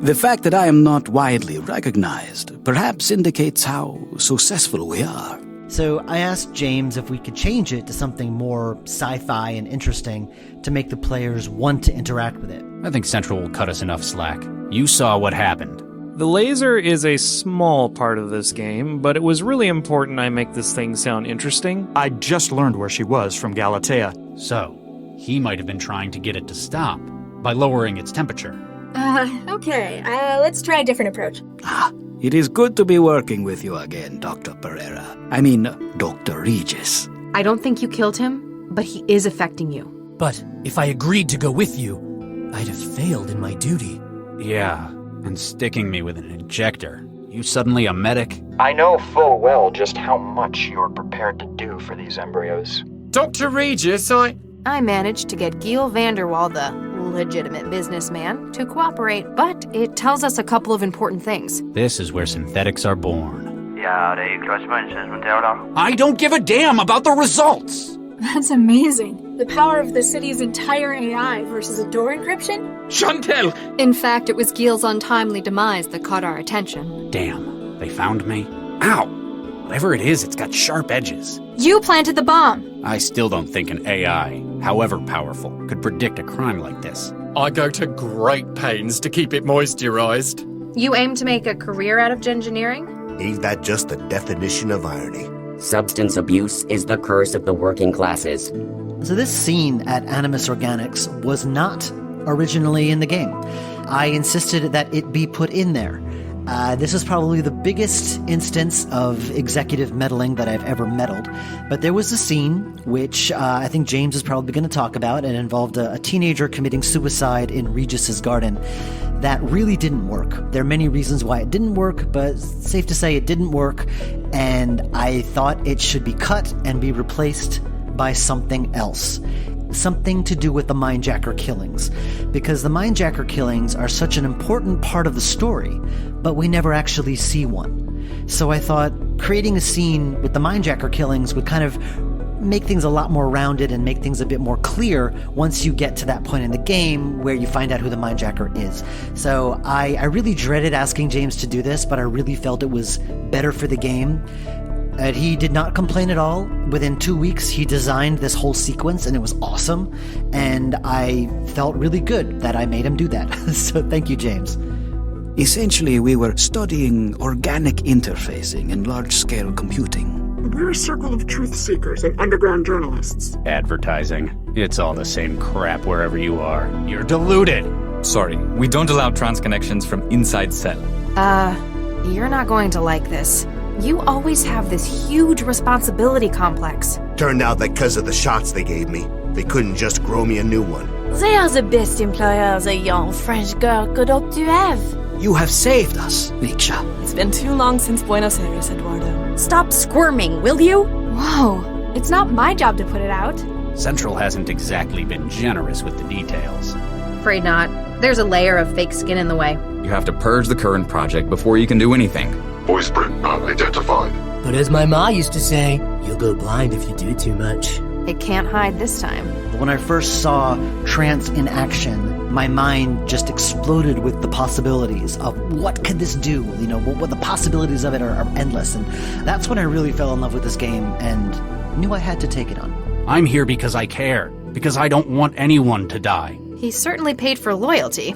The fact that I am not widely recognized perhaps indicates how successful we are. So I asked James if we could change it to something more sci-fi and interesting to make the players want to interact with it. I think Central will cut us enough slack. You saw what happened. The laser is a small part of this game, but it was really important I make this thing sound interesting. I just learned where she was from Galatea. So, he might have been trying to get it to stop by lowering its temperature. Okay, let's try a different approach. It is good to be working with you again, Dr. Pereira. I mean, Dr. Regis. I don't think you killed him, but he is affecting you. But if I agreed to go with you, I'd have failed in my duty. Yeah, and sticking me with an injector. You suddenly a medic? I know full well just how much you're prepared to do for these embryos. Dr. Regis, I managed to get Giel Vanderwall, the legitimate businessman, to cooperate, but it tells us a couple of important things. This is where synthetics are born. Ja, det är ju klart som man känns som det då. I don't give a damn about the results! That's amazing. The power of the city's entire AI versus a door encryption? Chantel! In fact, it was Giel's untimely demise that caught our attention. Damn, they found me? Ow! Whatever it is, it's got sharp edges. You planted the bomb! I still don't think an AI, however powerful, could predict a crime like this. I go to great pains to keep it moisturized. You aim to make a career out of gengineering? Ain't that just the definition of irony? Substance abuse is the curse of the working classes. So this scene at Animus Organics was not originally in the game. I insisted that it be put in there. This is probably the biggest instance of executive meddling that I've ever meddled. But there was a scene, which I think James is probably going to talk about, and involved a teenager committing suicide in Regis's garden. That really didn't work. There are many reasons why it didn't work, but safe to say it didn't work, and I thought it should be cut and be replaced by something else. Something to do with the Mindjacker killings, because the Mindjacker killings are such an important part of the story, but we never actually see one. So I thought creating a scene with the Mindjacker killings would kind of make things a lot more rounded and make things a bit more clear once you get to that point in the game where you find out who the Mindjacker is. So I really dreaded asking James to do this, but I really felt it was better for the game. He did not complain at all. Within 2 weeks, he designed this whole sequence, and it was awesome. And I felt really good that I made him do that. So thank you, James. Essentially, we were studying organic interfacing and large-scale computing. We're a circle of truth seekers and underground journalists. Advertising. It's all the same crap wherever you are. You're deluded! Sorry, we don't allow trans connections from inside cell. You're not going to like this. You always have this huge responsibility complex. Turned out that because of the shots they gave me, they couldn't just grow me a new one. They are the best employers a young French girl could hope to have. You have saved us, Niksha. It's been too long since Buenos Aires, Eduardo. Stop squirming, will you? Whoa, it's not my job to put it out. Central hasn't exactly been generous with the details. Afraid not. There's a layer of fake skin in the way. You have to purge the current project before you can do anything. Voice print not identified. But as my ma used to say, you'll go blind if you do too much. It can't hide this time. When I first saw Trance in action, my mind just exploded with the possibilities of what could this do? You know, what the possibilities of it are endless. And that's when I really fell in love with this game and knew I had to take it on. I'm here because I care. Because I don't want anyone to die. He certainly paid for loyalty.